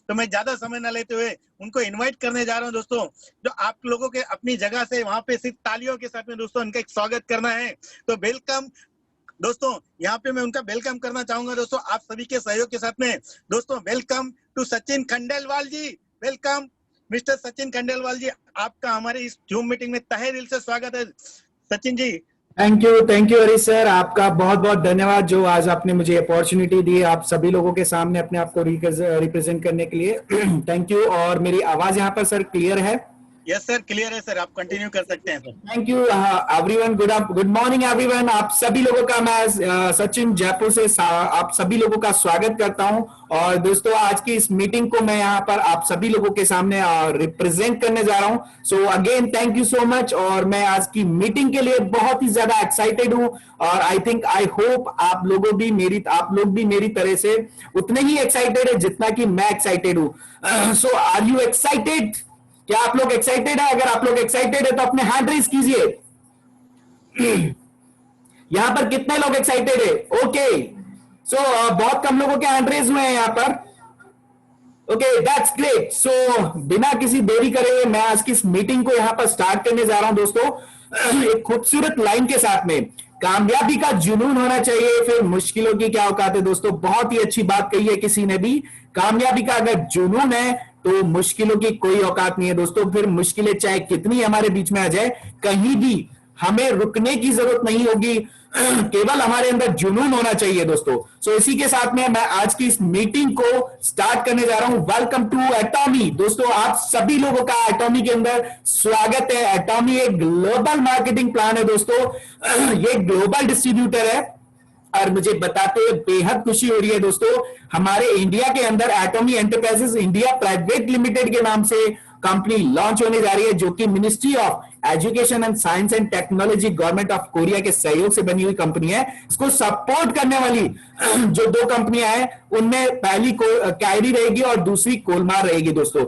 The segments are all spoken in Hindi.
तो मैं ज्यादा समय न लेते हुए उनको इनवाइट करने जा रहा हूं दोस्तों, जो आप लोगों के अपनी जगह से वहां पे सिर्फ तालियों के साथ में दोस्तों उनका एक स्वागत करना है। तो वेलकम दोस्तों, यहाँ पे मैं उनका वेलकम करना चाहूंगा दोस्तों आप सभी के सहयोग के साथ में। दोस्तों welcome to Sachin Khandelwal ji, welcome mister Sachin Khandelwal ji, आपका हमारे इस जूम मीटिंग में तहे दिल से स्वागत है Sachin ji. Thank you Harish sir, आपका बहुत बहुत धन्यवाद जो आज आपने मुझे अपॉर्चुनिटी दी आप सभी लोगों के सामने अपने आप को रिप्रेजेंट करने के लिए। Thank you. और मेरी आवाज यहाँ पर सर क्लियर है? यस सर, क्लियर है सर, आप कंटिन्यू कर सकते हैं sir. Thank you everyone, good morning everyone. आप सभी लोगों का मैं सचिन जयपुर से आप सभी लोगों का स्वागत करता हूं। और दोस्तों आज की इस मीटिंग को मैं यहाँ पर आप सभी लोगों के सामने रिप्रेजेंट करने जा रहा हूं। So again thank you so much. और मैं आज की मीटिंग के लिए बहुत ही ज्यादा एक्साइटेड हूं और आई होप आप लोग भी मेरी तरह से उतने ही एक्साइटेड है जितना कि मैं एक्साइटेड हूं। सो आर यू एक्साइटेड? क्या आप लोग एक्साइटेड है? अगर आप लोग एक्साइटेड है तो अपने हैंड रेज कीजिए। यहां पर कितने लोग एक्साइटेड है? ओके, सो बहुत कम लोगों के हैंड रेज हुए हैं यहां पर। Okay, that's great. सो बिना किसी देरी करे मैं आज की इस मीटिंग को यहां पर स्टार्ट करने जा रहा हूं दोस्तों, एक खूबसूरत लाइन के साथ में। कामयाबी का जुनून होना चाहिए, फिर मुश्किलों की क्या औकात है। दोस्तों बहुत ही अच्छी बात कही है किसी ने भी, कामयाबी का अगर जुनून है तो मुश्किलों की कोई औकात नहीं है दोस्तों। फिर मुश्किलें चाहे कितनी हमारे बीच में आ जाए, कहीं भी हमें रुकने की जरूरत नहीं होगी, केवल हमारे अंदर जुनून होना चाहिए दोस्तों। सो इसी के साथ में मैं आज की इस मीटिंग को स्टार्ट करने जा रहा हूं। Welcome to Atomy. दोस्तों आप सभी लोगों का एटॉमी के अंदर स्वागत है। एटॉमी एक ग्लोबल मार्केटिंग प्लान है दोस्तों, ये ग्लोबल डिस्ट्रीब्यूटर है। और मुझे बताते हुए बेहद खुशी हो रही है दोस्तों, हमारे इंडिया के अंदर एटॉमी एंटरप्राइजेस इंडिया प्राइवेट लिमिटेड के नाम से कंपनी लॉन्च होने जा रही है, जो कि ministry of education and science and technology government of Korea के सहयोग से बनी हुई कंपनी है। इसको सपोर्ट करने वाली जो दो कंपनियां हैं उनमें पहली कायरी रहेगी और दूसरी कोलमार रहेगी दोस्तों।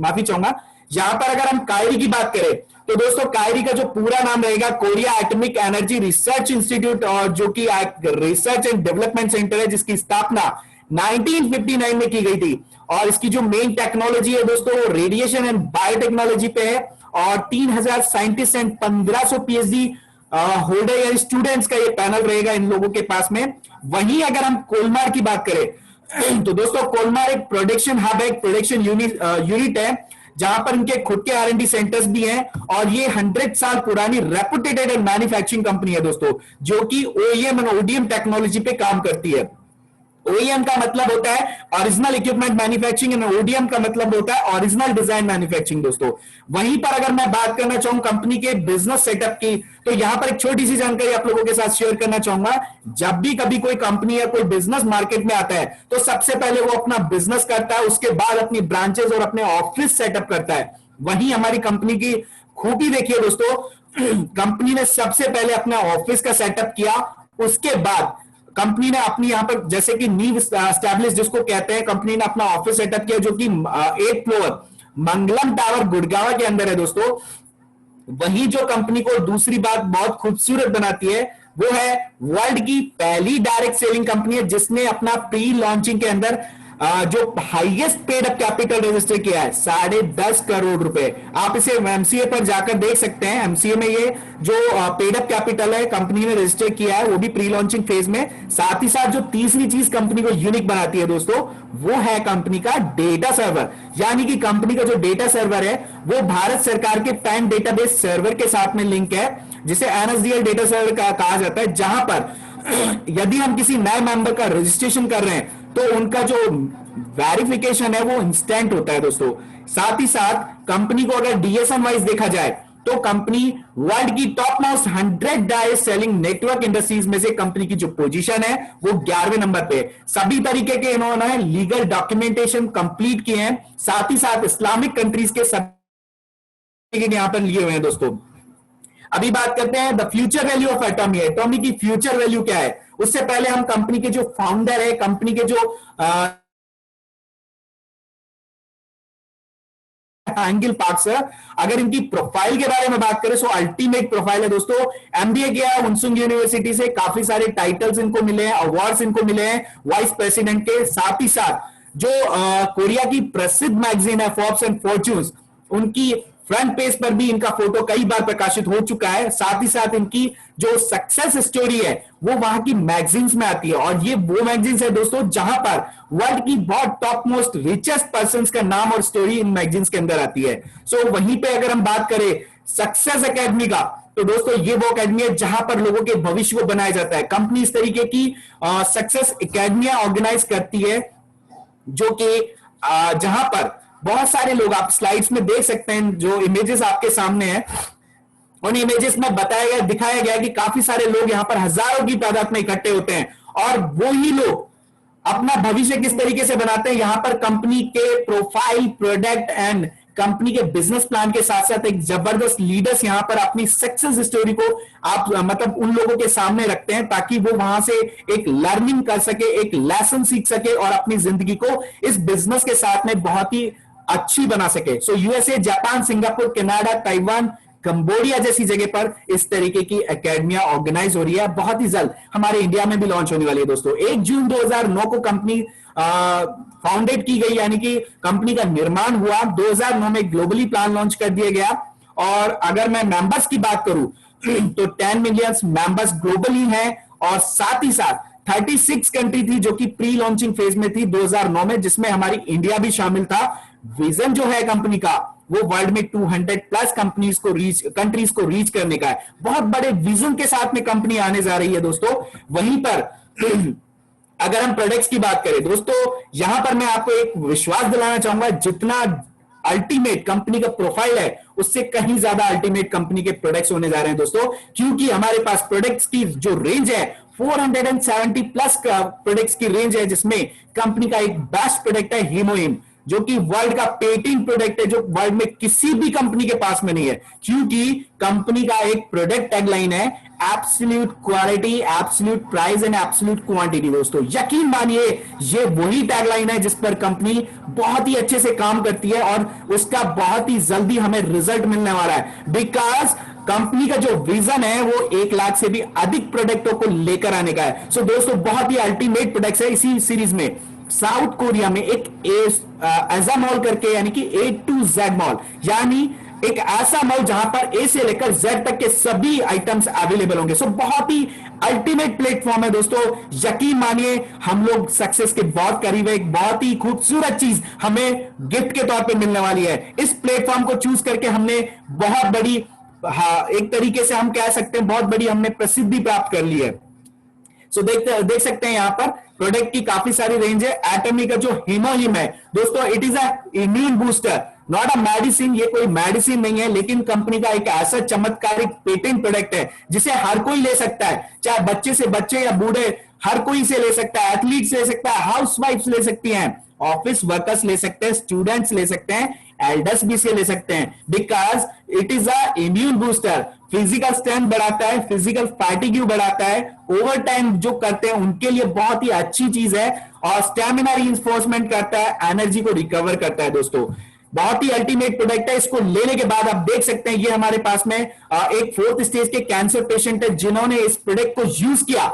माफी चाहूंगा, यहां पर अगर हम कायरी की बात करें तो दोस्तों कायरी का जो पूरा नाम रहेगा Korea atomic energy research institute, और जो कि रिसर्च एंड डेवलपमेंट सेंटर है जिसकी स्थापना 1959 में की गई थी। और इसकी जो मेन टेक्नोलॉजी है दोस्तों वो रेडिएशन एंड बायोटेक्नोलॉजी पे है। और 3000 साइंटिस्ट एंड 1500 पीएचडी होल्डर या स्टूडेंट्स का ये पैनल रहेगा इन लोगों के पास में। वहीं अगर हम कोलमार की बात करें तो दोस्तों कोलमार एक प्रोडक्शन हब है, एक प्रोडक्शन यूनिट है जहां पर इनके खुद के R&D सेंटर्स भी हैं। और ये 100 साल पुरानी रेपुटेटेड मैन्युफैक्चरिंग कंपनी है दोस्तों, जो कि OEM और ODM टेक्नोलॉजी पे काम करती है। OEM का मतलब होता है original equipment manufacturing and ODM का मतलब होता है ओरिजिनल डिजाइन मैन्युफैक्चरिंग दोस्तों। वहीं पर अगर मैं बात करना चाहूं कंपनी के बिजनेस सेटअप की, तो यहां पर एक छोटी सी जानकारी आप लोगों के साथ शेयर करना चाहूंगा। जब भी कभी कोई कंपनी या कोई बिजनेस मार्केट में आता है तो सबसे पहले वो अपना बिजनेस करता है, उसके बाद अपनी ब्रांचेस और अपने ऑफिस सेटअप करता है। वहीं हमारी कंपनी की खूबी देखिए दोस्तों, कंपनी ने सबसे पहले अपना ऑफिस का सेटअप किया, उसके बाद कंपनी ने अपनी यहां पर जैसे कि नींव एस्टैब्लिश जिसको कहते हैं, कंपनी ने अपना ऑफिस सेटअप किया जो कि 8th फ्लोर मंगलम टावर गुड़गांव के अंदर है दोस्तों। वहीं जो कंपनी को दूसरी बात बहुत खूबसूरत बनाती है वो है वर्ल्ड की पहली डायरेक्ट सेलिंग कंपनी है जिसने अपना प्री लॉन्चिंग के अंदर जो highest paid up capital register किया है 10.5 करोड़ रुपए। आप इसे एमसीए पर जाकर देख सकते हैं। एमसीए में ये जो पेड अप कैपिटल है कंपनी ने रजिस्टर किया है वो भी प्री लॉन्चिंग फेज में। साथ ही साथ जो तीसरी चीज कंपनी को यूनिक बनाती है दोस्तों वो है कंपनी का डेटा सर्वर, यानी कि कंपनी का जो डेटा सर्वर है वो भारत सरकार के पैन डेटाबेस सर्वर के साथ में लिंक है, जिसे एनएसडीएल डेटा सर्वर कहा जाता है। जहां पर यदि हम किसी नए मेंबर का रजिस्ट्रेशन कर रहे हैं तो उनका जो वेरिफिकेशन है वो इंस्टेंट होता है दोस्तों। साथ ही साथ कंपनी को अगर डीएसएन वाइज देखा जाए तो कंपनी वर्ल्ड की top most 100 direct selling network industries में से कंपनी की जो पोजीशन है वो 11वें नंबर पे। सभी तरीके के इन्होंने लीगल डॉक्यूमेंटेशन कंप्लीट किए हैं, साथ ही साथ इस्लामिक कंट्रीज के सभी यहां पर लिए हुए हैं दोस्तों। अभी बात करते हैं द फ्यूचर वैल्यू ऑफ एटॉमी। एटॉमी की फ्यूचर वैल्यू क्या है, उससे पहले हम कंपनी के जो फाउंडर है, कंपनी के जो एंगल पार्क सर, अगर इनकी प्रोफाइल के बारे में बात करें तो अल्टीमेट प्रोफाइल है दोस्तों। एमबीए किया है उनसुंग यूनिवर्सिटी से, काफी सारे टाइटल्स इनको मिले हैं, अवार्ड्स इनको मिले हैं वाइस प्रेसिडेंट के। साथ ही साथ जो कोरिया की प्रसिद्ध मैगजीन है फोर्ब्स एंड फॉर्च्यून्स, उनकी फ्रंट पेज पर भी इनका फोटो कई बार प्रकाशित हो चुका है। साथ ही साथ इनकी जो सक्सेस स्टोरी है वो वहां की मैगजीन्स में आती है, और ये वो मैगजीन्स है दोस्तों जहां पर वर्ल्ड की बहुत टॉप मोस्ट रिचेस्ट पर्संस का नाम और स्टोरी इन मैगजीन्स के अंदर आती है। सो वहीं पे अगर हम बात करें सक्सेस एकेडमी का, तो दोस्तों ये वो एकेडमी है जहां पर लोगों के भविष्य को बनाया जाता है। कंपनी इस तरीके की सक्सेस एकेडमियां ऑर्गेनाइज करती है जो कि जहां पर बहुत सारे लोग, आप स्लाइड्स में देख सकते हैं जो इमेजेस आपके सामने हैं, उन इमेजेस में बताया गया, दिखाया गया कि काफी सारे लोग यहां पर हजारों की तादाद में इकट्ठे होते हैं, और वो ही लोग अपना भविष्य किस तरीके से बनाते हैं। यहां पर कंपनी के प्रोफाइल, प्रोडक्ट एंड कंपनी के बिजनेस प्लान के साथ साथ एक जबरदस्त लीडर्स यहां पर अपनी सक्सेस स्टोरी को आप मतलब उन लोगों के सामने रखते हैं, ताकि वो वहां से एक लर्निंग कर सके, एक लेसन सीख सके और अपनी जिंदगी को इस बिजनेस के साथ में बहुत ही अच्छी बना सके। So USA, Japan, Singapore, Canada, Taiwan, Cambodia जैसी जगह पर इस तरीके की एकेडमियां ऑर्गेनाइज हो रही है। बहुत ही जल्द हमारे इंडिया में भी लॉन्च होने वाली है दोस्तों। 1 जून 2009 को कंपनी फाउंडेड की गई, यानी कि कंपनी का निर्माण हुआ। 2009 में ग्लोबली प्लान लॉन्च कर दिया गया, और अगर मैं मेंबर्स की बात करूं तो 10 मिलियन मेंबर्स ग्लोबली हैं, और साथ ही साथ 36 कंट्री थी जो कि प्री लॉन्चिंग फेज में थी 2009 में, जिसमें हमारी इंडिया भी शामिल था। विजन जो है कंपनी का वो वर्ल्ड में 200 प्लस कंट्रीज को रीच करने का है। बहुत बड़े विजन के साथ में कंपनी आने जा रही है दोस्तों। वहीं पर अगर हम प्रोडक्ट्स की बात करें दोस्तों, यहां पर मैं आपको एक विश्वास दिलाना चाहूंगा, जितना अल्टीमेट कंपनी का प्रोफाइल है उससे कहीं ज्यादा अल्टीमेट कंपनी के प्रोडक्ट्स होने जा रहे हैं दोस्तों, क्योंकि हमारे पास प्रोडक्ट्स की जो रेंज है 470 प्लस का प्रोडक्ट्स की रेंज है, जिसमें कंपनी का एक बेस्ट प्रोडक्ट है हीमोहिम, जो कि वर्ल्ड का पेटेंट प्रोडक्ट है, जो वर्ल्ड में किसी भी कंपनी के पास में नहीं है, क्योंकि कंपनी का एक प्रोडक्ट टैगलाइन है absolute quality, absolute price and absolute quantity. दोस्तों यकीन मानिए ये वही टैगलाइन है जिस पर कंपनी बहुत ही अच्छे से काम करती है, और उसका बहुत ही जल्दी हमें रिजल्ट मिलने वाला है, बिकॉज कंपनी का जो विजन है वो 1 लाख से भी अधिक प्रोडक्टों को लेकर आने का है। सो दोस्तों बहुत ही अल्टीमेट प्रोडक्ट्स है। इसी सीरीज में साउथ कोरिया में एक ऐसा मॉल करके, यानी कि A to Z मॉल, यानी एक ऐसा मॉल जहां पर A से लेकर Z तक के सभी आइटम्स अवेलेबल होंगे। सो बहुत ही अल्टीमेट प्लेटफॉर्म है दोस्तों। यकीन मानिए हम लोग सक्सेस के बहुत करीब है। एक बहुत ही खूबसूरत चीज हमें गिफ्ट के तौर पे मिलने वाली है। इस प्लेटफॉर्म को चूज करके हमने बहुत बड़ी, एक तरीके से हम कह सकते हैं बहुत बड़ी हमने प्रसिद्धि प्राप्त कर ली है। सो देख सकते हैं यहां पर प्रोडक्ट की काफी सारी रेंज है। एटमी का जो हीमोहिम है दोस्तों, it is a immune booster, not a medicine. ये कोई मेडिसिन नहीं है, लेकिन कंपनी का एक ऐसा चमत्कारिक पेटेंट प्रोडक्ट है जिसे हर कोई ले सकता है, चाहे बच्चे से बच्चे या बूढ़े, हर कोई इसे ले सकता है। एथलीट्स ले सकता है, हाउसवाइफ्स ले सकती हैं, ऑफिस वर्कर्स ले सकते हैं, स्टूडेंट्स ले सकते हैं, एल्डर्स भी इसे ले सकते हैं, because it is a immune booster. Physical strength बढ़ाता है, फिजिकल फैटिग्यू बढ़ाता है, ओवर टाइम जो करते हैं उनके लिए बहुत ही अच्छी चीज है, और स्टेमिना रीइंफोर्समेंट करता है, एनर्जी को रिकवर करता है दोस्तों। बहुत ही अल्टीमेट प्रोडक्ट है। इसको लेने के बाद आप देख सकते हैं ये हमारे पास में एक 4th स्टेज के कैंसर पेशेंट है जिन्होंने इस प्रोडक्ट को यूज किया,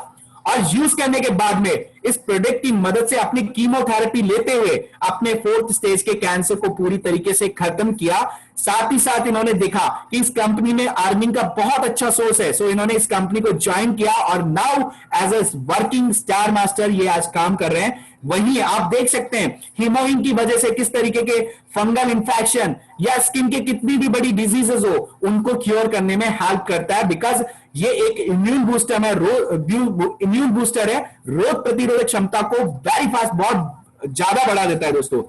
और यूज करने के बाद में इस प्रोडक्ट की मदद से अपनी कीमोथेरेपी लेते हुए अपने 4th स्टेज के कैंसर को पूरी तरीके से खत्म किया। साथ ही साथ इन्होंने देखा कि इस कंपनी में अर्निंग का बहुत अच्छा सोर्स है, सो इन्होंने इस कंपनी को ज्वाइन किया, और now as a working star master ये आज काम कर रहे हैं। वहीं आप देख सकते हैं हीमोहिम की वजह से किस तरीके के फंगल इंफेक्शन या स्किन के कितनी भी बड़ी डिजीजेस हो उनको क्योर करने में हेल्प करता है, बिकॉज ये एक इम्यून बूस्टर है, इम्यून बूस्टर है, रोग प्रतिरोधक क्षमता को वेरी फास्ट बहुत ज्यादा बढ़ा देता है दोस्तों।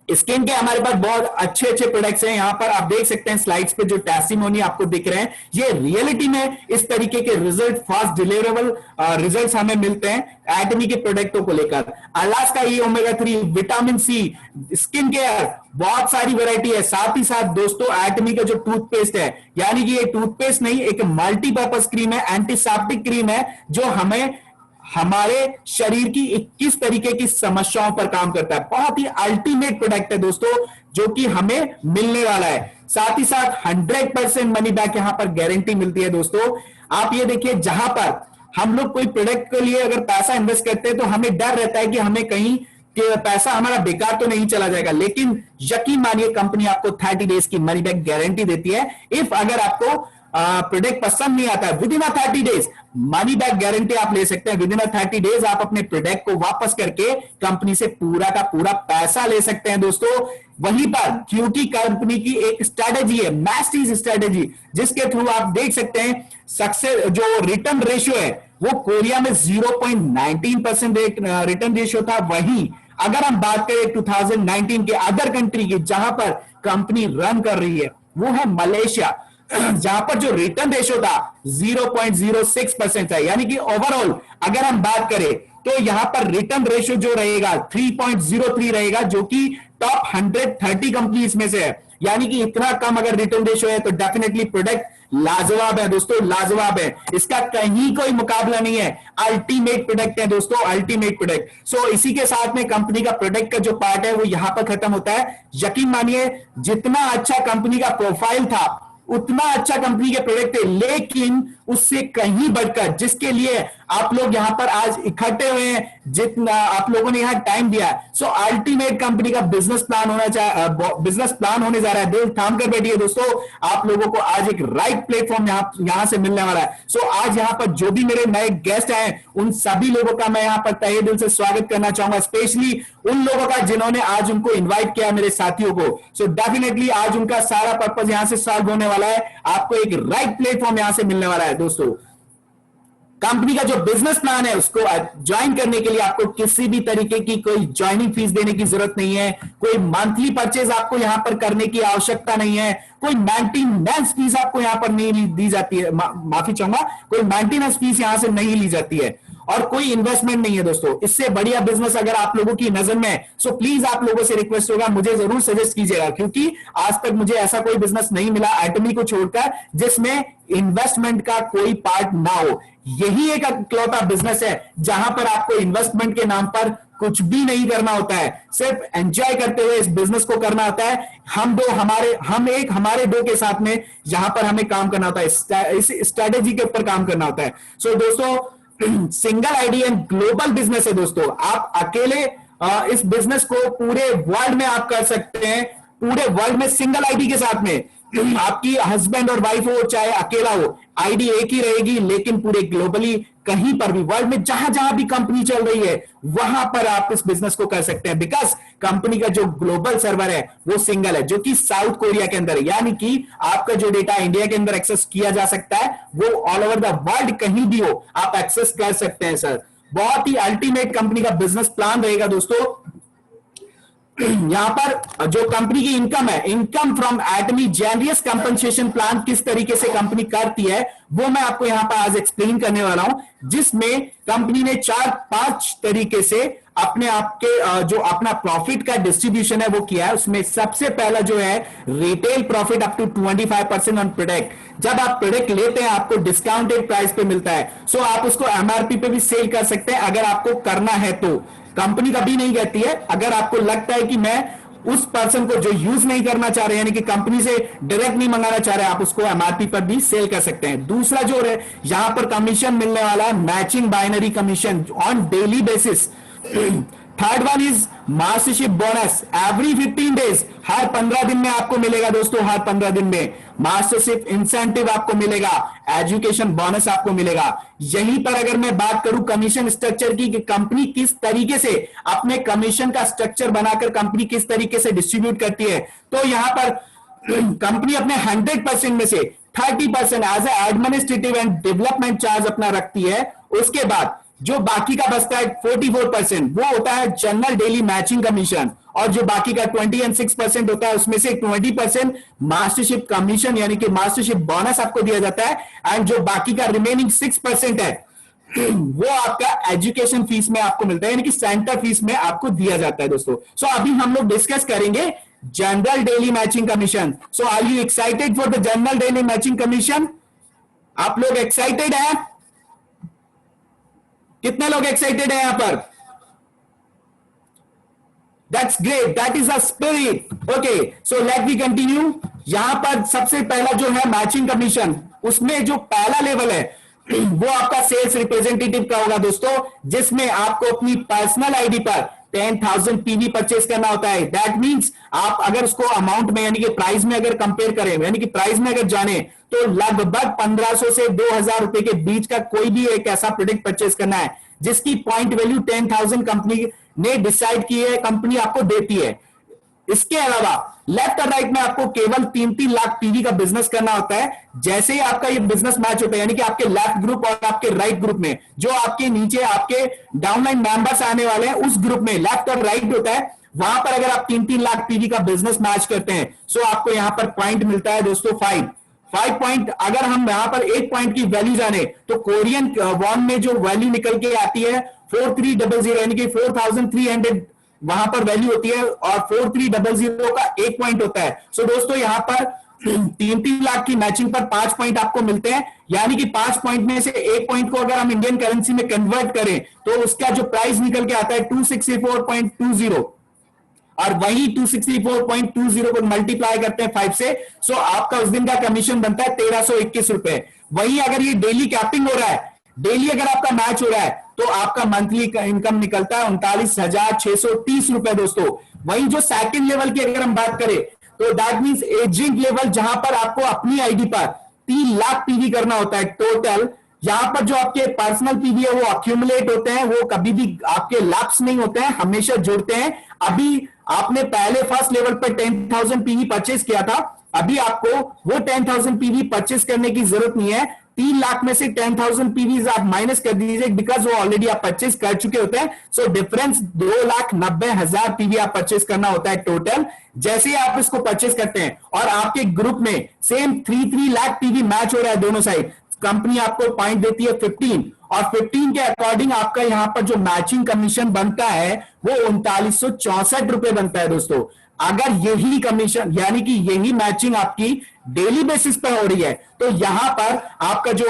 स्किन के हमारे पास बहुत अच्छे अच्छे प्रोडक्ट्स हैं। यहां पर आप देख सकते हैं स्लाइड्स पे जो टेस्टिमोनी आपको दिख रहे हैं, ये रियलिटी में इस तरीके के रिजल्ट, फास्ट डिलीवरेबल रिजल्ट्स हमें मिलते हैं एटमी के प्रोडक्टों को लेकर। Alaska E omega 3, vitamin C, skin care, बहुत सारी वैरायटी है। साथ ही साथ दोस्तों एटमी का जो टूथपेस्ट है, यानी कि ये टूथपेस्ट नहीं, एक मल्टीपर्पज क्रीम है, एंटीसेप्टिक क्रीम है, जो हमें हमारे शरीर की 21 तरीके की समस्याओं पर काम करता है। बहुत ही अल्टीमेट प्रोडक्ट है दोस्तों, जो कि हमें मिलने वाला है। साथ ही साथ 100% मनी बैक यहां पर गारंटी मिलती है दोस्तों। आप ये देखिए, जहां पर हम लोग कोई प्रोडक्ट के लिए अगर पैसा इन्वेस्ट करते हैं तो हमें डर रहता है कि हमें कहीं कि पैसा हमारा बेकार तो नहीं चला जाएगा, लेकिन यकीन मानिए कंपनी आपको 30 डेज की मनी बैक गारंटी देती है। इफ अगर आपको प्रोडक्ट पसंद नहीं आता है, with in 30 days money back guarantee आप ले सकते हैं। विद इन 30 डेज आप अपने प्रोडक्ट को वापस करके कंपनी से पूरा का पूरा पैसा ले सकते हैं दोस्तों। वहीं पर क्योंकि कंपनी की एक स्ट्रेटेजी है, मैस्टीज स्ट्रेटेजी, जिसके थ्रू आप देख सकते हैं सक्सेस जो रिटर्न रेशियो है वो कोरिया में 0.19% रिटर्न रेशियो था। वहीं अगर हम बात करें 2019 के अदर कंट्री की जहां पर कंपनी रन कर रही है, वो है मलेशिया, जहां पर जो रिटर्न रेशियो था 0.06% था। यानी कि ओवरऑल अगर हम बात करें तो यहां पर रिटर्न रेशियो जो रहेगा 3.03 रहेगा, जो कि टॉप 130 कंपनीज में से है। यानी कि इतना कम अगर रिटर्न रेशियो है तो डेफिनेटली प्रोडक्ट लाजवाब है दोस्तों, लाजवाब है, इसका कहीं कोई मुकाबला नहीं है। अल्टीमेट प्रोडक्ट है दोस्तों, अल्टीमेट प्रोडक्ट। सो इसी के साथ में कंपनी का प्रोडक्ट का जो पार्ट है वो यहां पर खत्म होता है। यकीन मानिए जितना अच्छा कंपनी का प्रोफाइल था उतना अच्छा कंपनी के प्रोडक्ट थे, लेकिन उससे कहीं बढ़कर जिसके लिए आप लोग यहां पर आज इकट्ठे हुए हैं, जितना आप लोगों ने यहां टाइम दिया है, सो अल्टीमेट कंपनी का बिजनेस प्लान होने जा रहा है। दिल थाम कर बैठिए दोस्तों, आप लोगों को आज एक राइट प्लेटफॉर्म यहां से मिलने वाला है। सो आज यहां पर जो भी मेरे नए गेस्ट आए उन सभी लोगों का मैं यहां पर तहे दिल से स्वागत करना चाहूंगा, स्पेशली उन लोगों का जिन्होंने आज उनको इन्वाइट किया, मेरे साथियों को। सो डेफिनेटली आज उनका सारा पर्पज यहां से सॉल्व होने वाला है, आपको एक राइट प्लेटफॉर्म यहां से मिलने वाला है दोस्तों। कंपनी का जो बिजनेस प्लान है उसको ज्वाइन करने के लिए आपको किसी भी तरीके की कोई ज्वाइनिंग फीस देने की जरूरत नहीं है, कोई मंथली परचेज आपको यहां पर करने की आवश्यकता नहीं है, कोई मेंटेनेंस फीस आपको यहां पर नहीं दी जाती है, माफी चाहूंगा, कोई मेंटेनेंस फीस यहां से नहीं ली जाती है, और कोई इन्वेस्टमेंट नहीं है दोस्तों। इससे बढ़िया बिजनेस अगर आप लोगों की नजर में है, सो प्लीज आप लोगों से रिक्वेस्ट होगा मुझे जरूर सजेस्ट कीजिएगा, क्योंकि आज तक मुझे ऐसा कोई बिजनेस नहीं मिला एटमी को छोड़कर जिसमें इन्वेस्टमेंट का कोई पार्ट ना हो। यही एक इकलौता बिजनेस है जहां पर आपको इन्वेस्टमेंट के नाम पर कुछ भी नहीं करना होता है, सिर्फ एंजॉय करते हुए इस बिजनेस को करना होता है। हमारे दो के साथ में यहां पर हमें काम करना होता है, इस स्ट्रेटेजी के ऊपर काम करना होता है। सो दोस्तों single ID and global business है दोस्तों। आप अकेले इस बिजनेस को पूरे वर्ल्ड में आप कर सकते हैं, पूरे वर्ल्ड में सिंगल आईडी के साथ में। आपकी हस्बैंड और वाइफ हो चाहे अकेला हो, आईडी एक ही रहेगी, लेकिन पूरे ग्लोबली कहीं पर भी वर्ल्ड में जहां जहां भी कंपनी चल रही है वहां पर आप इस बिजनेस को कर सकते हैं, बिकॉज कंपनी का जो ग्लोबल सर्वर है वो सिंगल है, जो कि साउथ कोरिया के अंदर है। यानी कि आपका जो डेटा इंडिया के अंदर एक्सेस किया जा सकता है वो ऑल ओवर द वर्ल्ड कहीं भी हो आप एक्सेस कर सकते हैं सर। बहुत ही अल्टीमेट कंपनी का बिजनेस प्लान रहेगा दोस्तों। यहां पर जो कंपनी की इनकम है, इनकम फ्रॉम एटमी जेनरियस कंपनसेशन प्लान किस तरीके से कंपनी करती है वो मैं आपको यहां पर आज एक्सप्लेन करने वाला हूं, जिसमें कंपनी ने 4-5 तरीके से अपने आपके जो अपना प्रॉफिट का डिस्ट्रीब्यूशन है वो किया है। उसमें सबसे पहला जो है retail profit up to 25% on product. जब आप प्रोडक्ट लेते हैं आपको डिस्काउंटेड प्राइस पे मिलता है, सो आप उसको एमआरपी पे भी सेल कर सकते हैं अगर आपको करना है तो। कंपनी कभी नहीं कहती है, अगर आपको लगता है कि मैं उस पर्सन को जो यूज नहीं करना चाह रहे, यानी कि कंपनी से डायरेक्ट नहीं मंगाना चाह रहे, आप उसको एमआरपी पर भी सेल कर सकते हैं। दूसरा जो है यहां पर कमीशन मिलने वाला है matching binary commission on daily basis. Third one is mastership bonus every 15 days, हर 15 दिन में आपको मिलेगा दोस्तों, हर 15 दिन में मास्टरशिप इंसेंटिव आपको मिलेगा, एजुकेशन बोनस आपको मिलेगा। यहीं पर अगर मैं बात करूं कमीशन स्ट्रक्चर की कि कंपनी किस तरीके से अपने कमीशन का स्ट्रक्चर बनाकर कंपनी किस तरीके से डिस्ट्रीब्यूट करती है, तो यहां पर कंपनी अपने 100% में से 30% as a administrative and development charge अपना रखती है। उसके बाद जो बाकी का बचता है 44% वो होता है जनरल डेली मैचिंग कमीशन, और जो बाकी का 26% होता है उसमें से 20% मास्टरशिप कमीशन यानी कि मास्टरशिप बोनस आपको दिया जाता है, एंड जो बाकी का रिमेनिंग 6% है वो आपका एजुकेशन फीस में आपको मिलता है, यानी कि सेंटर फीस में आपको दिया जाता है दोस्तों। सो अभी हम लोग डिस्कस करेंगे general daily matching commission. So are you excited for the general daily matching commission? आप लोग एक्साइटेड हैं? कितने लोग एक्साइटेड हैं यहां पर? That's great, that is a spirit. Okay, so let we continue. यहां पर सबसे पहला जो है मैचिंग कमीशन, उसमें जो पहला लेवल है वो आपका सेल्स रिप्रेजेंटेटिव का होगा दोस्तों, जिसमें आपको अपनी पर्सनल आईडी पर 10,000 पीवी परचेस करना होता है। दैट मींस आप अगर उसको अमाउंट में यानी कि प्राइस में अगर कंपेयर करें, यानी कि प्राइस में अगर जाने, तो लगभग 1500 से 2000 रुपए के बीच का कोई भी एक ऐसा प्रोडक्ट परचेस करना है जिसकी पॉइंट वैल्यू 10,000 कंपनी ने डिसाइड की है, कंपनी आपको देती है। इसके अलावा लेफ्ट और राइट में आपको केवल 3-3 लाख पीवी का बिजनेस करना होता है। जैसे ही आपका ये बिजनेस मैच होता है, यानी कि आपके लेफ्ट ग्रुप और आपके राइट ग्रुप में, जो आपके नीचे आपके डाउनलाइन मेंबर्स आने वाले हैं, उस ग्रुप में लेफ्ट और राइट होता है, वहां पर अगर आप 3-3 लाख पीवी का बिजनेस मैच करते हैं, सो आपको यहां पर पॉइंट मिलता है दोस्तों 5 पॉइंट। अगर हम यहां पर 1 पॉइंट की वैल्यू जाने, तो कोरियन वॉन में जो वैल्यू निकल के आती है 4300, यानी कि 4300 वहां पर वैल्यू होती है, और 4300 का 1 पॉइंट होता है। सो दोस्तों यहां पर 3-3 लाख की मैचिंग पर 5 पॉइंट आपको मिलते हैं, यानी कि 5 पॉइंट में से 1 पॉइंट को अगर हम इंडियन करेंसी में कन्वर्ट करें, तो उसका जो प्राइस निकल के आता है 264.20, और वही 264.20 को मल्टीप्लाई करते हैं 5 से, सो आपका उस दिन का कमीशन बनता है 1321 रुपए। वही अगर ये डेली कैपिंग हो रहा है, डेली अगर आपका मैच हो रहा है, तो आपका मंथली इनकम निकलता है 39,630 रुपए दोस्तों। वही जो सेकंड लेवल की अगर हम बात करें, तो दैट मींस एजेंट लेवल, जहां पर आपको अपनी आईडी पर 3 लाख पीवी करना होता है टोटल। यहां पर जो आपके पर्सनल पीवी है वो अक्यूमुलेट होते हैं, वो कभी भी आपके लैप्स नहीं होते हैं, हमेशा जुड़ते हैं। अभी आपने पहले फर्स्ट लेवल पर 10,000 पीवी परचेस किया था, अभी आपको वो 10,000 पीवी परचेस करने की जरूरत नहीं है। 3 लाख में से 10,000 पीवी आप माइनस कर दीजिए, बिकॉज वो ऑलरेडी आप परचेस कर चुके होते हैं। सो डिफरेंस 2,90,000 पीवी आप परचेस करना होता है टोटल। जैसे ही आप इसको परचेस करते हैं और आपके ग्रुप में सेम 3 लाख पीवी मैच हो रहा है दोनों साइड, कंपनी आपको पॉइंट देती है 15, और 15 के अकॉर्डिंग आपका यहां पर जो मैचिंग कमीशन बनता है वो 3964 रुपए बनता है दोस्तों। अगर यही कमीशन यानी कि यही मैचिंग आपकी डेली बेसिस पर हो रही है, तो यहां पर आपका जो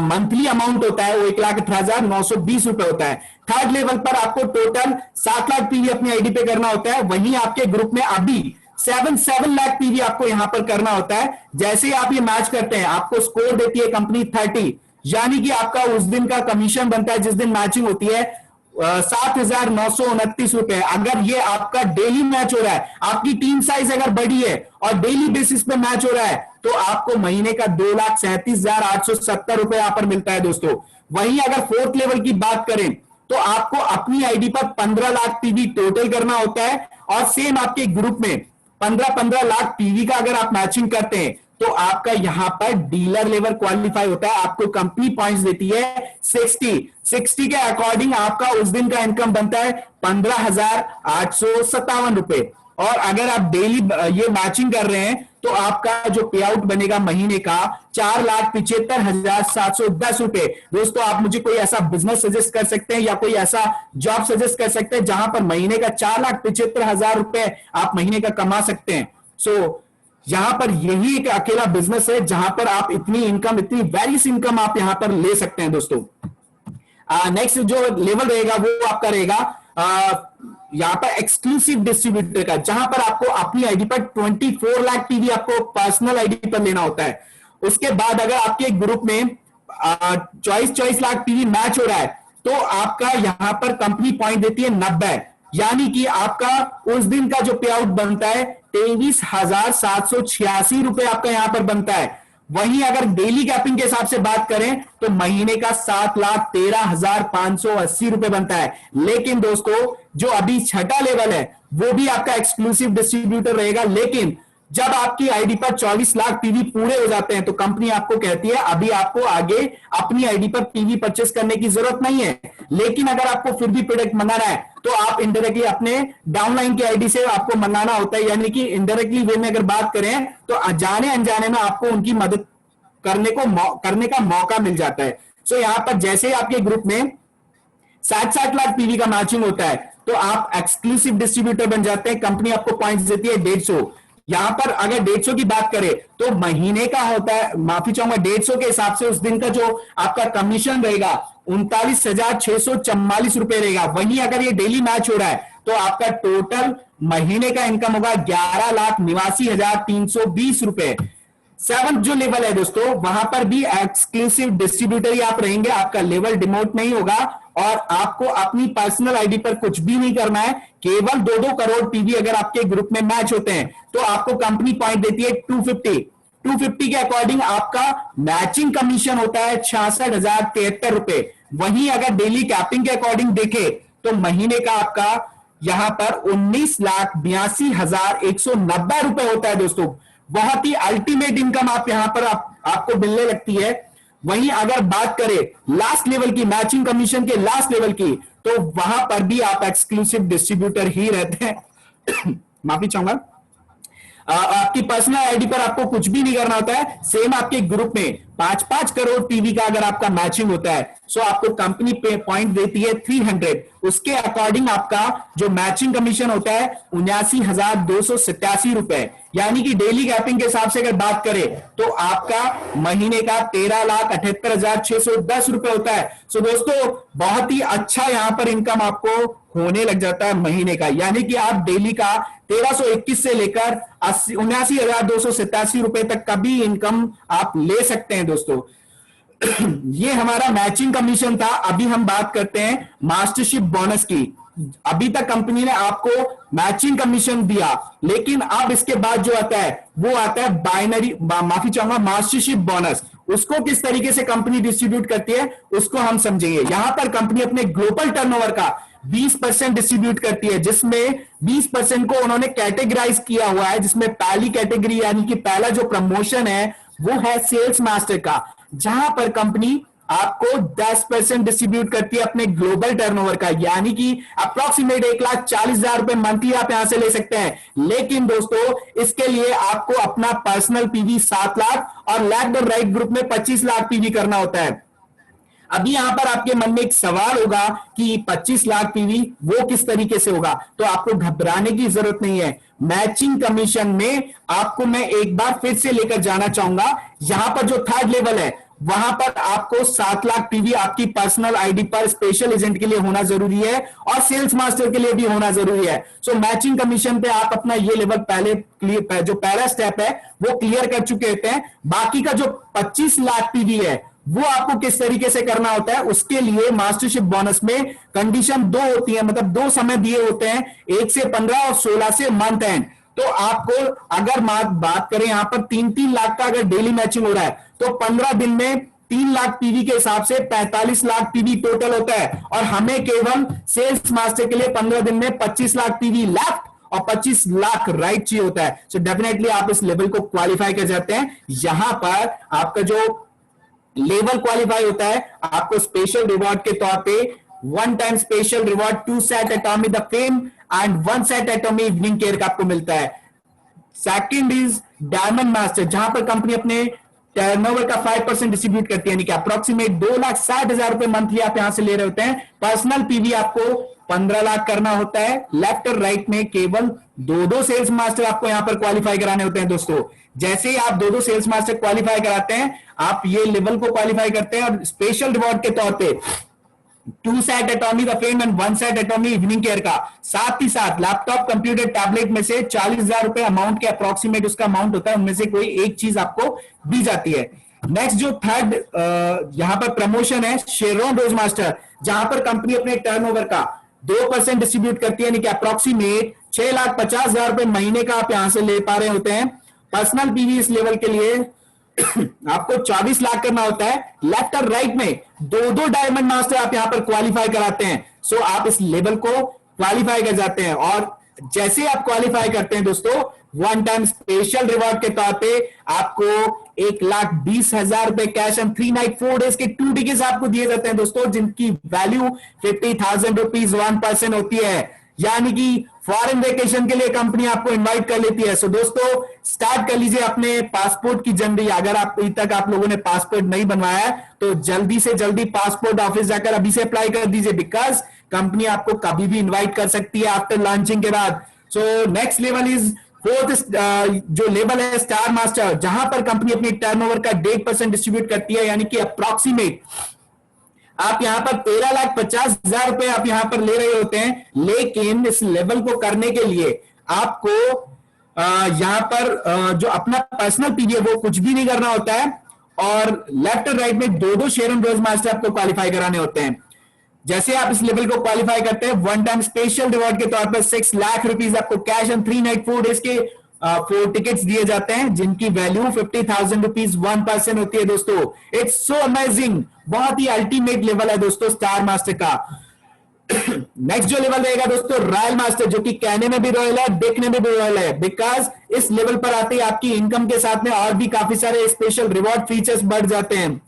मंथली अमाउंट होता है वो 1,18,920 रुपए होता है। थर्ड लेवल पर आपको टोटल 7 लाख पीवी अपनी आईडी पे करना होता है। वहीं आपके ग्रुप में अभी 7 लाख पीवी आपको यहां पर करना होता है। जैसे ही आप ये मैच करते हैं, आपको स्कोर देती है कंपनी 30, यानी कि आपका उस दिन का कमीशन बनता है जिस दिन मैचिंग होती है 7,929 रुपए। अगर ये आपका डेली मैच हो रहा है, आपकी टीम साइज अगर बड़ी है और डेली बेसिस पे मैच हो रहा है, तो आपको महीने का 2,37,870 रुपए यहां पर मिलता है दोस्तों। वहीं अगर फोर्थ लेवल की बात करें, तो आपको अपनी आईडी पर 15 लाख पीवी टोटल करना होता है, और सेम आपके ग्रुप में 15 लाख पीवी का अगर आप मैचिंग करते हैं, तो आपका यहां पर डीलर लेवल क्वालिफाई होता है। आपको कंपनी पॉइंट्स देती है 60 के अकॉर्डिंग आपका उस दिन का इनकम बनता है 15,857 रुपए। और अगर आप डेली ये मैचिंग कर रहे हैं, तो आपका जो पे आउट बनेगा महीने का 4,75,710 रुपए। दोस्तों आप मुझे कोई ऐसा बिजनेस सजेस्ट कर सकते हैं या कोई ऐसा जॉब सजेस्ट कर सकते हैं जहां पर महीने का 4,75,000 रुपए आप महीने का कमा सकते हैं। सो यहां पर यही एक अकेला बिजनेस है जहां पर आप इतनी इनकम, इतनी वेरियस इनकम आप यहां पर ले सकते हैं दोस्तों। नेक्स्ट जो लेवल रहेगा वो आपका रहेगा यहां पर एक्सक्लूसिव डिस्ट्रीब्यूटर का, जहां पर आपको अपनी आईडी पर 24 लाख पीवी आपको पर्सनल आईडी पर लेना होता है। उसके बाद अगर आपके ग्रुप में 24 लाख पीवी मैच हो रहा है, तो आपका यहां पर कंपनी पॉइंट देती है 90, यानी कि आपका उस दिन का जो पे आउट बनता है 23,786 रुपए आपका यहां पर बनता है। वहीं अगर डेली कैपिंग के हिसाब से बात करें, तो महीने का 7,13,580 रुपए बनता है। लेकिन दोस्तों जो अभी छठा लेवल है वो भी आपका एक्सक्लूसिव डिस्ट्रीब्यूटर रहेगा, लेकिन जब आपकी आईडी पर 24 लाख पीवी पूरे हो जाते हैं, तो कंपनी आपको कहती है अभी आपको आगे अपनी आईडी पर पीवी परचेस करने की जरूरत नहीं है। लेकिन अगर आपको फिर भी प्रोडक्ट मंगाना है, तो आप इनडायरेक्टली अपने डाउनलाइन की आईडी से आपको मंगाना होता है, यानी कि इनडायरेक्टली वे में अगर बात करें, तो जाने अनजाने में आपको उनकी मदद करने का मौका मिल जाता है। सो यहां पर जैसे ही आपके ग्रुप में 60 लाख पीवी का मैचिंग होता है, तो आप एक्सक्लूसिव डिस्ट्रीब्यूटर बन जाते हैं। कंपनी आपको पॉइंट्स देती है 150। यहां पर अगर 150 की बात करें, तो महीने का होता है, माफी चाहूंगा, 150 के हिसाब से उस दिन का जो आपका कमीशन रहेगा 39,644 रुपए रहेगा। वहीं अगर ये डेली मैच हो रहा है, तो आपका टोटल महीने का इनकम होगा 11,89,320 रुपए। 7th जो लेवल है दोस्तों, वहां पर भी एक्सक्लूसिव डिस्ट्रीब्यूटर ही आप रहेंगे, आपका लेवल डिमोट नहीं होगा। और आपको अपनी पर्सनल आईडी पर कुछ भी नहीं करना है, केवल 2-2 करोड़ पीवी अगर आपके ग्रुप में मैच होते हैं तो आपको कंपनी पॉइंट देती है 250 के अकॉर्डिंग आपका मैचिंग कमीशन होता है 66,073 रुपए। वहीं अगर डेली कैपिंग के अकॉर्डिंग देखें तो महीने का आपका यहां पर 19,82,190 रुपए होता है दोस्तों। बहुत ही अल्टीमेट इनकम आप यहां पर आपको मिलने लगती है। वहीं अगर बात करें लास्ट लेवल की, मैचिंग कमीशन के लास्ट लेवल की, तो वहां पर भी आप एक्सक्लूसिव डिस्ट्रीब्यूटर ही रहते हैं। माफी चाहूंगा, आपकी पर्सनल आईडी पर आपको कुछ भी नहीं करना होता है। सेम आपके ग्रुप में 5-5 करोड़ पीवी का अगर आपका मैचिंग होता है सो आपको कंपनी पे पॉइंट देती है 300। उसके अकॉर्डिंग आपका जो मैचिंग कमीशन होता है 79,287 रुपए। यानी कि डेली गैपिंग के हिसाब से अगर बात करें तो आपका महीने का 13,78,610 रुपए होता है। सो दोस्तों बहुत ही अच्छा यहां पर इनकम आपको होने लग जाता है महीने का। यानी कि आप डेली का 1321 से लेकर 79,287 रुपए तक का भी इनकम आप ले सकते हैं दोस्तों। ये हमारा मैचिंग कमीशन था। अभी हम बात करते हैं मास्टरशिप बोनस की। अभी तक कंपनी ने आपको मैचिंग कमीशन दिया, लेकिन अब इसके बाद जो आता है वो आता है माफी चाहूंगा, मास्टरशिप बोनस। उसको किस तरीके से कंपनी डिस्ट्रीब्यूट करती है उसको हम समझेंगे। यहां पर कंपनी अपने ग्लोबल टर्नओवर का 20% डिस्ट्रीब्यूट करती है, जिसमें 20% को उन्होंने कैटेगराइज किया हुआ है, जिसमें पहली कैटेगरी यानी कि पहला जो प्रमोशन है वो है सेल्स मास्टर का, जहां पर कंपनी आपको 10% डिस्ट्रीब्यूट करती है अपने ग्लोबल टर्नओवर का। यानी कि अप्रोक्सीमेट 1,40,000 रुपए मंथली आप यहां से ले सकते हैं। लेकिन दोस्तों इसके लिए आपको अपना पर्सनल पीवी 7 लाख और लैक द राइट ग्रुप में 25 लाख पीवी करना होता है। अभी यहां पर आपके मन में एक सवाल होगा कि 25 लाख पीवी वो किस तरीके से होगा, तो आपको घबराने की जरूरत नहीं है। मैचिंग कमीशन में आपको मैं एक बार फिर से लेकर जाना चाहूंगा। यहां पर जो थर्ड लेवल है वहां पर आपको 7 लाख पीवी आपकी पर्सनल आईडी पर स्पेशल एजेंट के लिए होना जरूरी है और सेल्स मास्टर के लिए भी होना जरूरी है। सो मैचिंग कमीशन पे आप अपना ये लेवल पहले क्लियर, जो पहला स्टेप है वो क्लियर कर चुके होते हैं। बाकी का जो 25 लाख पीवी है वो आपको किस तरीके से करना होता है, उसके लिए मास्टरशिप बोनस में कंडीशन 2 होती है, मतलब 2 समय दिए होते हैं, 1 से 15 और 16 से मंथ एंड। तो आपको अगर बात करें यहां पर 3-3 लाख का अगर डेली मैचिंग हो रहा है तो 15 दिन में 3 लाख पीवी के हिसाब से 45 लाख पीवी टोटल होता है। और हमें केवल सेल्स मास्टर के लिए 15 दिन में 25 लाख पीवी लेफ्ट और 25 लाख राइट चाहिए होता है। सो डेफिनेटली आप इस लेवल को क्वालिफाई कर जाते हैं। यहां पर आपका जो लेवल क्वालिफाई होता है आपको स्पेशल रिवॉर्ड के तौर पे 1 time special reward 2 set एटॉमी the fame and 1 set एटॉमी evening care का आपको मिलता है। सेकंड इज डायमंड मास्टर, जहां पर कंपनी अपने टर्नओवर का 5% डिस्ट्रीब्यूट करती है, यानी कि अप्रोक्सीमेट 2,60,000 रुपए मंथली आप यहां से ले रहे होते हैं। पर्सनल पीवी आपको 15 लाख करना होता है। लेफ्ट और राइट में केवल 2-2 सेल्स मास्टर आपको यहां पर क्वालिफाई कराने होते हैं दोस्तों। जैसे ही आप 2-2 सेल्स मास्टर क्वालिफाई कराते हैं आप ये लेवल को क्वालिफाई करते हैं और स्पेशल रिवॉर्ड के तौर पे 2 set एटॉमी the fame and 1 set एटॉमी evening care का, साथ ही साथ लैपटॉप कंप्यूटर टैबलेट में से 40,000 रुपए अमाउंट के अप्रोक्सीमेट उसका अमाउंट होता है, उनमें से कोई एक चीज आपको दी जाती है। नेक्स्ट जो थर्ड यहां पर प्रमोशन है शेरॉन रोज मास्टर, जहां पर कंपनी अपने टर्नओवर का 2% डिस्ट्रीब्यूट करती है, यानी कि अप्रोक्सीमेट 6,50,000 रुपए महीने का आप यहां से ले पा रहे होते हैं। पर्सनल पीवी इस लेवल के लिए आपको 24 लाख करना होता है। लेफ्ट और राइट में 2-2 डायमंड मास्टर आप यहां पर क्वालिफाई कराते हैं। सो आप इस लेवल को क्वालिफाई कर जाते हैं और जैसे आप क्वालिफाई करते हैं दोस्तों 1 टाइम स्पेशल रिवॉर्ड के तौर पे आपको 1,20,000 रुपए कैश एंड 3 नाइट 4 डेज के 2 टिकट्स आपको दिए जाते हैं दोस्तों, जिनकी वैल्यू 50,000 रुपीज 1% होती है। यानी कि फॉरेन वेकेशन के लिए कंपनी आपको इनवाइट कर लेती है। सो दोस्तों स्टार्ट कर लीजिए अपने पासपोर्ट की जर्नी। अगर अभी तक आप लोगों ने पासपोर्ट नहीं बनवाया है तो जल्दी से जल्दी पासपोर्ट ऑफिस जाकर अभी से अप्लाई कर दीजिए, बिकॉज कंपनी आपको कभी भी इनवाइट कर सकती है आफ्टर लॉन्चिंग के बाद। So next level is fourth जो लेवल है स्टार मास्टर, जहां पर कंपनी अपनी टर्नओवर का 1.5% डिस्ट्रीब्यूट करती है, यानी कि अप्रोक्सीमेट आप यहां पर 13,50,000 रुपए आप यहां पर ले रहे होते हैं। लेकिन इस लेवल को करने के लिए आपको यहां पर जो अपना पर्सनल पीवी है वो कुछ भी नहीं करना होता है और लेफ्ट और राइट में 2-2 शेरन रोज मास्टर आपको क्वालिफाई कराने होते हैं। जैसे आप इस लेवल को क्वालिफाई करते हैं, वन टाइम स्पेशल रिवॉर्ड के तौर पर 6 लाख रुपीस आपको कैश एंड 3 नाइट 4 डेज के 4 टिकट्स दिए जाते हैं, जिनकी वैल्यू 50,000 रुपीज 1% होती है दोस्तों। इट्स सो अमेजिंग, बहुत ही अल्टीमेट लेवल है दोस्तों स्टार मास्टर का। नेक्स्ट जो लेवल रहेगा दोस्तों, रॉयल मास्टर, जो कि कहने में भी रॉयल है, देखने में भी रॉयल है, बिकॉज इस लेवल पर आते ही आपकी इनकम के साथ में और भी काफी सारे स्पेशल रिवॉर्ड फीचर्स बढ़ जाते हैं।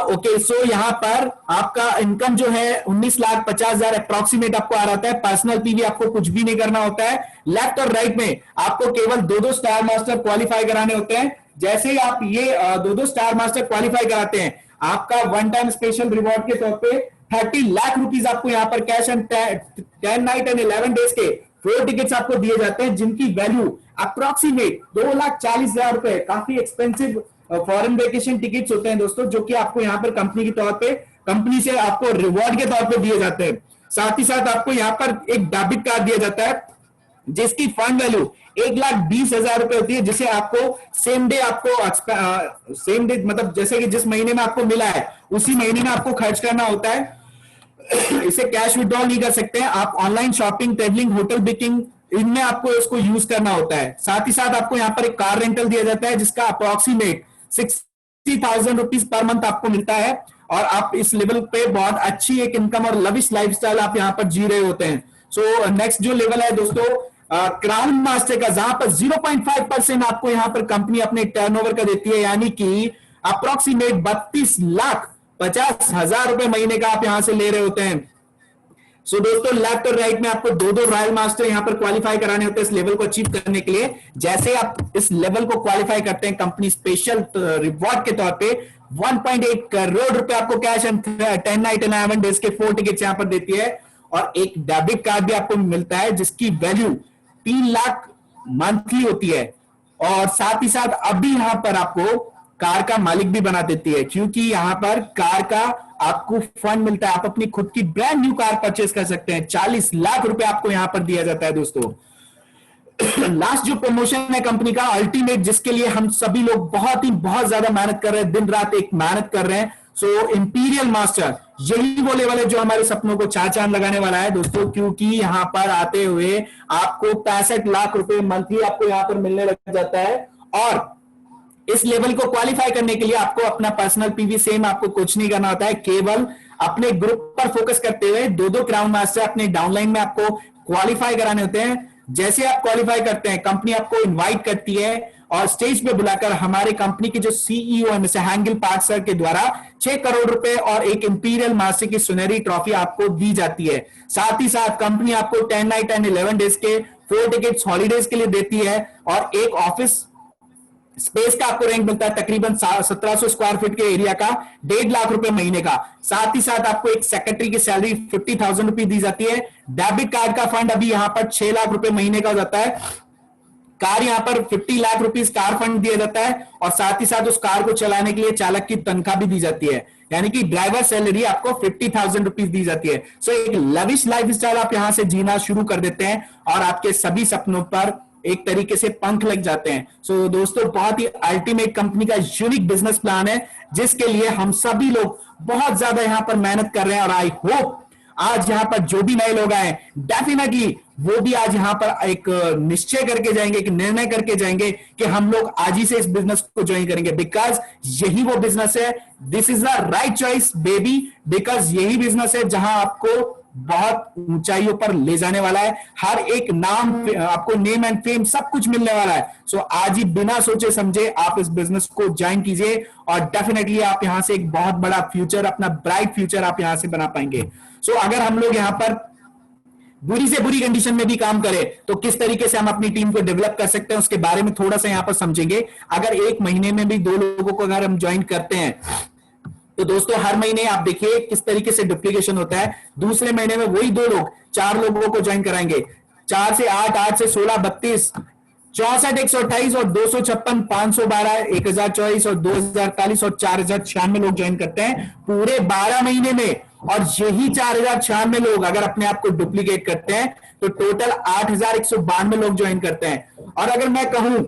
ओके, सो यहां पर आपका इनकम जो है 19,50,000 अप्रोक्सीमेट आपको आ रहा है। पर्सनल पीवी आपको कुछ भी नहीं करना होता है। लेफ्ट और राइट में आपको केवल 2-2 स्टार मास्टर क्वालिफाई कराने होते हैं। जैसे ही आप ये 2-2 स्टार मास्टर क्वालिफाई कराते हैं, आपका वन टाइम स्पेशल रिवॉर्ड के तौर पे 30 लाख रुपीज आपको यहां पर cash and 10 night and 11 days के 4 टिकट्स आपको दिए जाते हैं, जिनकी वैल्यू अप्रोक्सीमेट 2,40,000 रुपए, काफी एक्सपेंसिव फॉरेन वेकेशन टिकट्स होते हैं दोस्तों, जो कि आपको यहाँ पर कंपनी के तौर पे, कंपनी से आपको रिवॉर्ड के तौर पे दिए जाते हैं। साथ ही साथ आपको यहाँ पर एक डेबिट कार्ड दिया जाता है, जिसकी फंड वैल्यू 1,20,000 रुपए होती है, जिसे आपको सेम डे आपको सेम डे मतलब जैसे कि जिस महीने में आपको मिला है उसी महीने में आपको खर्च करना होता है। इसे कैश विड्रॉल नहीं कर सकते हैं आप। Online shopping, travelling, hotel booking, इनमें आपको इसको यूज करना होता है। साथ ही साथ आपको यहाँ पर एक कार रेंटल दिया जाता है, जिसका अप्रोक्सीमेट 60,000 रुपीज पर मंथ आपको मिलता है, और आप इस लेवल पे बहुत अच्छी एक इनकम और लविश लाइफस्टाइल आप यहाँ पर जी रहे होते हैं। सो नेक्स्ट जो लेवल है दोस्तों, क्राउन मास्टर का, जहां पर 0.5% आपको यहाँ पर कंपनी अपने टर्नओवर का देती है, यानी कि अप्रोक्सीमेट 32,50,000 रुपए महीने का आप यहां से ले रहे होते हैं। सो दोस्तों, लेफ्ट और राइट में आपको 2-2 रॉयल मास्टर यहां पर क्वालिफाई कराने होते हैं इस लेवल को अचीव करने के लिए। जैसे आप इस लेवल को क्वालिफाई करते हैं, कंपनी स्पेशल रिवॉर्ड के तौर पे 1.8 करोड़ रुपए आपको cash and 10 night and 11 days के 4 टिकट्स यहां पर देती है, और एक डेबिट कार्ड भी आपको मिलता है, जिसकी वैल्यू 3 लाख मंथली होती है। और साथ ही साथ अभी यहां पर आपको कार का मालिक भी बना देती है, क्योंकि यहां पर कार का आपको फंड मिलता है। आप अपनी खुद की ब्रांड न्यू कार परचेस कर सकते हैं। 40 लाख रुपए आपको यहां पर दिया जाता है दोस्तों। लास्ट जो प्रमोशन है कंपनी का अल्टीमेट, जिसके लिए हम सभी लोग बहुत ज्यादा मेहनत कर रहे हैं, दिन रात एक मेहनत कर रहे हैं। सो इंपीरियल मास्टर, यही वो लेवल है जो हमारे सपनों को 4 चांद लगाने वाला है दोस्तों, क्योंकि यहां पर आते हुए आपको 65 लाख रुपए मंथली आपको यहां पर मिलने लग जाता है। और इस लेवल को क्वालिफाई करने के लिए आपको अपना पर्सनल पीवी सेम आपको कुछ नहीं करना होता है, केवल अपने ग्रुप पर फोकस करते हुए 2-2 क्राउन मास्टर अपने डाउनलाइन में आपको क्वालिफाई कराने होते हैं। जैसे आप क्वालिफाई करते हैं, कंपनी आपको इनवाइट करती है और स्टेज पे बुलाकर हमारे कंपनी के जो सीईओ है मिस्टर हैंगिल पार्क सर के द्वारा 6 करोड़ रुपए और एक इंपीरियल मास्टर की सुनहरी ट्रॉफी आपको दी जाती है। साथ ही साथ कंपनी आपको 10 नाइट एंड 11 डेज के 4 टिकट्स हॉलीडेज के लिए देती है, और एक ऑफिस स्पेस का आपको रेंट मिलता है तकरीबन 1700 स्क्वायर फीट के एरिया का, 1.5 लाख रुपए महीने का। साथ ही साथ आपको एक सेक्रेटरी की सैलरी 50,000 रुपए दी जाती है। डेबिट कार्ड का फंड अभी यहां पर 6 लाख रुपए महीने का हो जाता है। कार यहां पर 50 लाख रुपीस कार फंड दिया जाता है, और साथ ही साथ उस कार को चलाने के लिए चालक की तनख्वाह भी दी जाती है, यानी कि ड्राइवर सैलरी आपको 50,000 रुपीस दी जाती है। सो एक लविश लाइफस्टाइल आप यहां से जीना शुरू कर देते हैं, और आपके सभी सपनों पर एक तरीके से पंख लग जाते हैं। सो दोस्तों, बहुत ही अल्टीमेट कंपनी का यूनिक बिजनेस प्लान है, जिसके लिए हम सभी लोग बहुत ज्यादा यहां पर मेहनत कर रहे हैं। और आई होप आज यहां पर जो भी नए लोग आए, डेफिनेटली वो भी आज यहां पर एक निश्चय करके जाएंगे, एक निर्णय करके जाएंगे कि हम लोग आज ही से इस बिजनेस को ज्वाइन करेंगे, बिकॉज यही वो बिजनेस है। This is the right choice baby, because यही बिजनेस है जहां आपको बहुत ऊंचाइयों पर ले जाने वाला है। हर एक नाम, आपको नेम एंड फेम सब कुछ मिलने वाला है। सो आज ही बिना सोचे समझे आप इस बिजनेस को ज्वाइन कीजिए, और डेफिनेटली आप यहां से एक बहुत बड़ा फ्यूचर, अपना ब्राइट फ्यूचर आप यहां से बना पाएंगे। सो अगर हम लोग यहां पर बुरी से बुरी कंडीशन में भी काम करें, तो किस तरीके से हम अपनी टीम को डेवलप कर सकते हैं, उसके बारे में थोड़ा सा यहां पर समझेंगे। अगर एक महीने में भी 2 लोगों को अगर हम ज्वाइन करते हैं, तो दोस्तों हर महीने आप देखिए किस तरीके से डुप्लीकेशन होता है। दूसरे महीने में वही 2 लोग 4 लोगों को ज्वाइन कराएंगे, 4 से 8, 8 से 16, 32, 64, 128 और 256, 512, 1024 और 2043 और 4096 लोग ज्वाइन करते हैं पूरे 12 महीने में। और यही 4096 लोग अगर अपने आप को डुप्लीकेट करते हैं, तो टोटल 8,192 लोग ज्वाइन करते हैं। और अगर मैं कहूं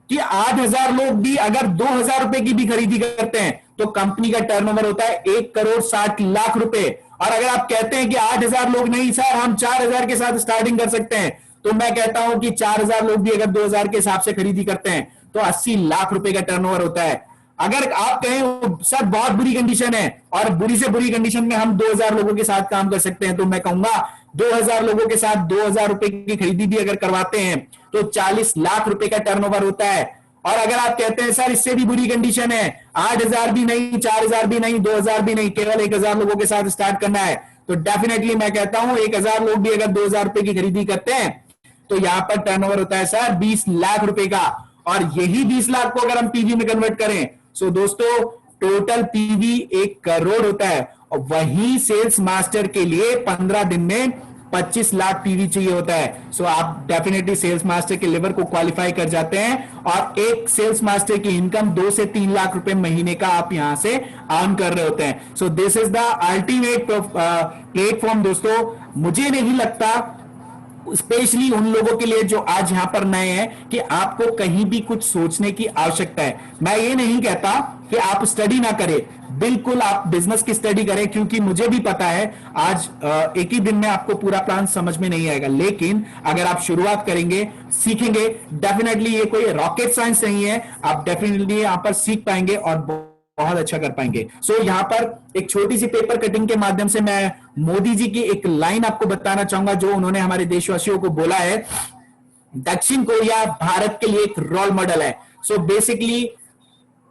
कि 8,000 लोग भी अगर 2,000 रुपए की भी खरीदी करते हैं, तो कंपनी का टर्नओवर होता है 1,60,00,000 रुपए। और अगर आप कहते हैं कि 8,000 लोग नहीं सर, हम 4,000 के साथ स्टार्टिंग कर सकते हैं, तो मैं कहता हूं कि 4,000 लोग भी अगर 2,000 के हिसाब से खरीदी करते हैं तो 80 लाख रुपए का टर्नओवर होता है। अगर आप कहें सर बहुत बुरी कंडीशन है और बुरी से बुरी कंडीशन में हम 2,000 लोगों के साथ काम कर सकते हैं, तो मैं कहूंगा 2,000 लोगों के साथ 2,000 रुपए की खरीदी भी अगर करवाते हैं तो 40 लाख रुपए का टर्नओवर होता है। और अगर आप कहते हैं सर इससे भी बुरी कंडीशन है, 8,000 भी नहीं, 4,000 भी नहीं, 2,000 भी नहीं, केवल 1,000 लोगों के साथ स्टार्ट करना है, तो डेफिनेटली मैं कहता हूं 1,000 लोग भी अगर 2,000 रुपए की खरीदी करते हैं तो यहां पर टर्नओवर होता है सर 20 लाख रुपए का। और यही 20 लाख को अगर हम पीवी में कन्वर्ट करें, सो दोस्तों टोटल पीवी 1 करोड़ होता है। और वही सेल्स मास्टर के लिए 15 दिन में 25 लाख पीवी चाहिए होता है। सो आप डेफिनेटली सेल्स मास्टर के लेवल को क्वालिफाई कर जाते हैं और एक सेल्स मास्टर की इनकम 2 से 3 लाख रुपए महीने का आप यहां से अर्न कर रहे होते हैं। So this is the ultimate platform दोस्तों। मुझे नहीं लगता स्पेशली उन लोगों के लिए जो आज यहां पर नए हैं कि आपको कहीं भी कुछ सोचने की आवश्यकता है। मैं ये नहीं कहता कि आप स्टडी ना करें, बिल्कुल आप बिजनेस की स्टडी करें, क्योंकि मुझे भी पता है आज एक ही दिन में आपको पूरा प्लान समझ में नहीं आएगा, लेकिन अगर आप शुरुआत करेंगे, सीखेंगे, डेफिनेटली ये कोई रॉकेट साइंस नहीं है, आप डेफिनेटली यहां पर सीख पाएंगे और बहुत अच्छा कर पाएंगे। सो यहां पर एक छोटी सी पेपर कटिंग के माध्यम से मैं मोदी जी की एक लाइन आपको बताना चाहूंगा जो उन्होंने हमारे देशवासियों को बोला है। दक्षिण कोरिया भारत के लिए एक रोल मॉडल है। सो बेसिकली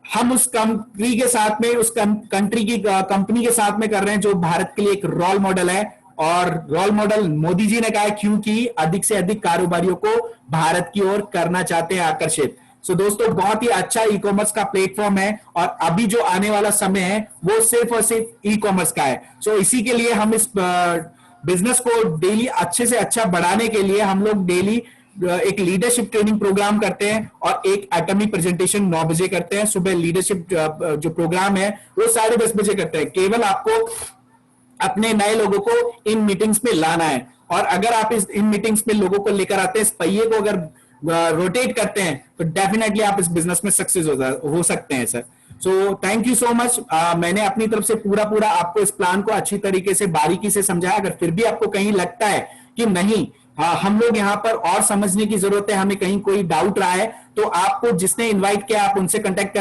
हम उस कंट्री के साथ में, उस कंट्री की कंपनी के साथ में कर रहे हैं जो भारत के लिए एक रोल मॉडल है। और रोल मॉडल मोदी जी ने कहा है क्योंकि अधिक से अधिक कारोबारियों को भारत की ओर करना चाहते हैं आकर्षित। सो दोस्तों बहुत ही अच्छा ई कॉमर्स का प्लेटफॉर्म है और अभी जो आने वाला समय है वो सिर्फ और सिर्फ ई कॉमर्स का है। सो इसी के लिए हम इस बिजनेस को डेली अच्छे से अच्छा बढ़ाने के लिए हम लोग डेली एक लीडरशिप ट्रेनिंग प्रोग्राम करते हैं और एक एटॉमिक प्रेजेंटेशन 9 बजे करते हैं। सुबह लीडरशिप जो प्रोग्राम है वो 10:30 बजे करते हैं। केवल आपको अपने नए लोगों को इन मीटिंग्स में लाना है और अगर आप इन मीटिंग्स में लोगों को लेकर आते हैं, इस पहिए को अगर रोटेट करते हैं तो डेफिनेटली आप इस बिजनेस में सक्सेस हो सकते हैं sir. So thank you so much. मैंने अपनी तरफ से पूरा आपको इस प्लान को अच्छी तरीके से बारीकी से समझाया। अगर फिर भी आपको कहीं लगता है कि नहीं हम लोग यहाँ पर और समझने की जरूरत है, हमें कहीं कोई डाउट रहा है, तो आपको जिसने इनवाइट किया आप उनसे कांटेक्ट